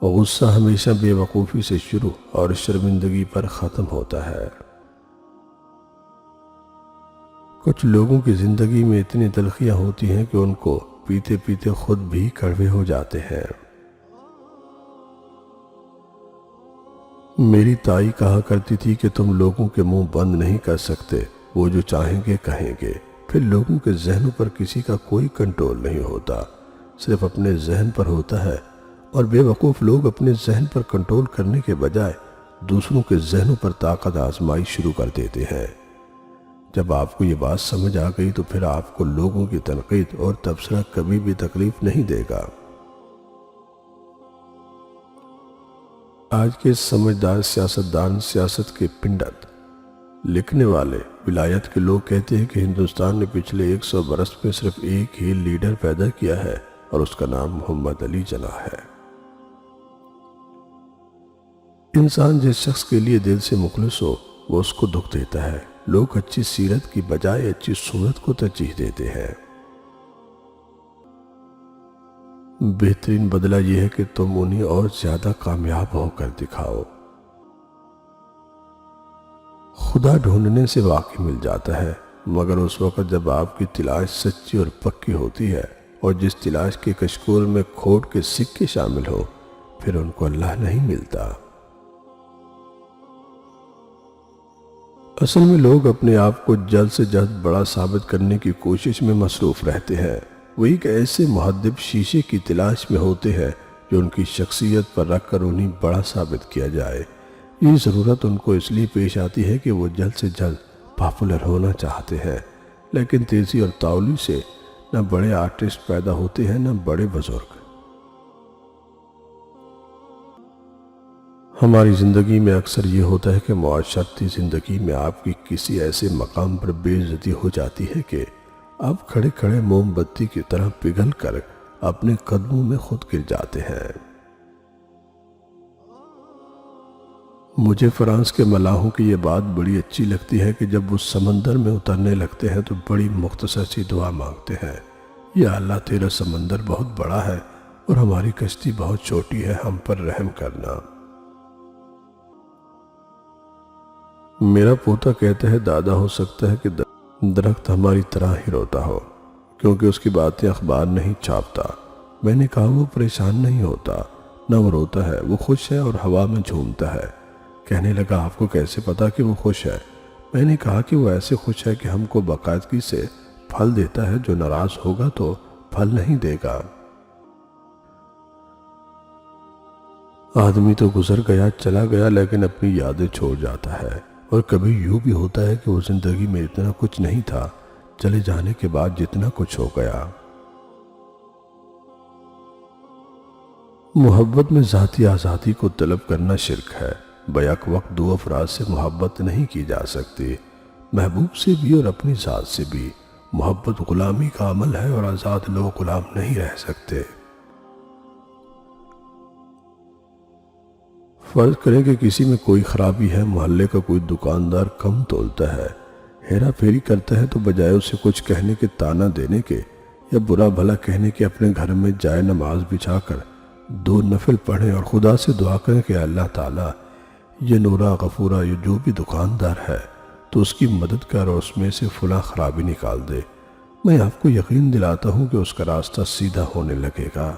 غصہ ہمیشہ بے وقوفی سے شروع اور شرمندگی پر ختم ہوتا ہے۔ کچھ لوگوں کی زندگی میں اتنی تلخیاں ہوتی ہیں کہ ان کو پیتے پیتے خود بھی کڑوے ہو جاتے ہیں۔ میری تائی کہا کرتی تھی کہ تم لوگوں کے منہ بند نہیں کر سکتے، وہ جو چاہیں گے کہیں گے۔ پھر لوگوں کے ذہنوں پر کسی کا کوئی کنٹرول نہیں ہوتا، صرف اپنے ذہن پر ہوتا ہے، اور بے وقوف لوگ اپنے ذہن پر کنٹرول کرنے کے بجائے دوسروں کے ذہنوں پر طاقت آزمائی شروع کر دیتے ہیں۔ جب آپ کو یہ بات سمجھ آ گئی تو پھر آپ کو لوگوں کی تنقید اور تبصرہ کبھی بھی تکلیف نہیں دے گا۔ آج کے سمجھدار سیاستدان سیاست کے پنڈت لکھنے والے ولایت کے لوگ کہتے ہیں کہ ہندوستان نے پچھلے 100 برس میں صرف ایک ہی لیڈر پیدا کیا ہے اور اس کا نام محمد علی جناح ہے۔ انسان جس شخص کے لیے دل سے مخلص ہو وہ اس کو دکھ دیتا ہے۔ لوگ اچھی سیرت کی بجائے اچھی صورت کو ترجیح دیتے ہیں۔ بہترین بدلہ یہ ہے کہ تم انہیں اور زیادہ کامیاب ہو کر دکھاؤ۔ خدا ڈھونڈنے سے واقعی مل جاتا ہے، مگر اس وقت جب آپ کی تلاش سچی اور پکی ہوتی ہے، اور جس تلاش کے کشکول میں کھوٹ کے سکے شامل ہو، پھر ان کو اللہ نہیں ملتا۔ اصل میں لوگ اپنے آپ کو جلد سے جلد بڑا ثابت کرنے کی کوشش میں مصروف رہتے ہیں۔ وہ ایک ایسے مہذب شیشے کی تلاش میں ہوتے ہیں جو ان کی شخصیت پر رکھ کر انہیں بڑا ثابت کیا جائے۔ یہ ضرورت ان کو اس لیے پیش آتی ہے کہ وہ جلد سے جلد پاپولر ہونا چاہتے ہیں، لیکن تیزی اور تعالی سے نہ بڑے آرٹسٹ پیدا ہوتے ہیں نہ بڑے بزرگ۔ ہماری زندگی میں اکثر یہ ہوتا ہے کہ معاشرتی زندگی میں آپ کی کسی ایسے مقام پر بے عزتی ہو جاتی ہے کہ آپ کھڑے کھڑے موم بتی کی طرح پگھل کر اپنے قدموں میں خود گر جاتے ہیں۔ مجھے فرانس کے ملاحوں کی یہ بات بڑی اچھی لگتی ہے کہ جب وہ سمندر میں اترنے لگتے ہیں تو بڑی مختصر سی دعا مانگتے ہیں، یا اللہ تیرا سمندر بہت بڑا ہے اور ہماری کشتی بہت چھوٹی ہے، ہم پر رحم کرنا۔ میرا پوتا کہتا ہے دادا ہو سکتا ہے کہ درخت ہماری طرح ہی روتا ہو کیونکہ اس کی باتیں اخبار نہیں چھاپتا۔ میں نے کہا وہ پریشان نہیں ہوتا، نہ وہ روتا ہے، وہ خوش ہے اور ہوا میں جھومتا ہے۔ کہنے لگا آپ کو کیسے پتا کہ وہ خوش ہے؟ میں نے کہا کہ وہ ایسے خوش ہے کہ ہم کو باقاعدگی سے پھل دیتا ہے، جو ناراض ہوگا تو پھل نہیں دے گا۔ آدمی تو گزر گیا چلا گیا لیکن اپنی یادیں چھوڑ جاتا ہے، اور کبھی یوں بھی ہوتا ہے کہ وہ زندگی میں اتنا کچھ نہیں تھا، چلے جانے کے بعد جتنا کچھ ہو گیا۔ محبت میں ذاتی آزادی کو طلب کرنا شرک ہے۔ بیک وقت دو افراد سے محبت نہیں کی جا سکتی، محبوب سے بھی اور اپنی ذات سے بھی۔ محبت غلامی کا عمل ہے اور آزاد لوگ غلام نہیں رہ سکتے۔ فرض کریں کہ کسی میں کوئی خرابی ہے، محلے کا کوئی دکاندار کم تولتا ہے، ہیرا پھیری کرتا ہے، تو بجائے اسے کچھ کہنے کے تانا دینے کے یا برا بھلا کہنے کے اپنے گھر میں جائے نماز بچھا کر 2 نفل پڑھیں اور خدا سے دعا کریں کہ اللہ تعالیٰ یہ نورا غفورا یہ جو بھی دکاندار ہے تو اس کی مدد کر اور اس میں سے فلاں خرابی نکال دے، میں آپ کو یقین دلاتا ہوں کہ اس کا راستہ سیدھا ہونے لگے گا۔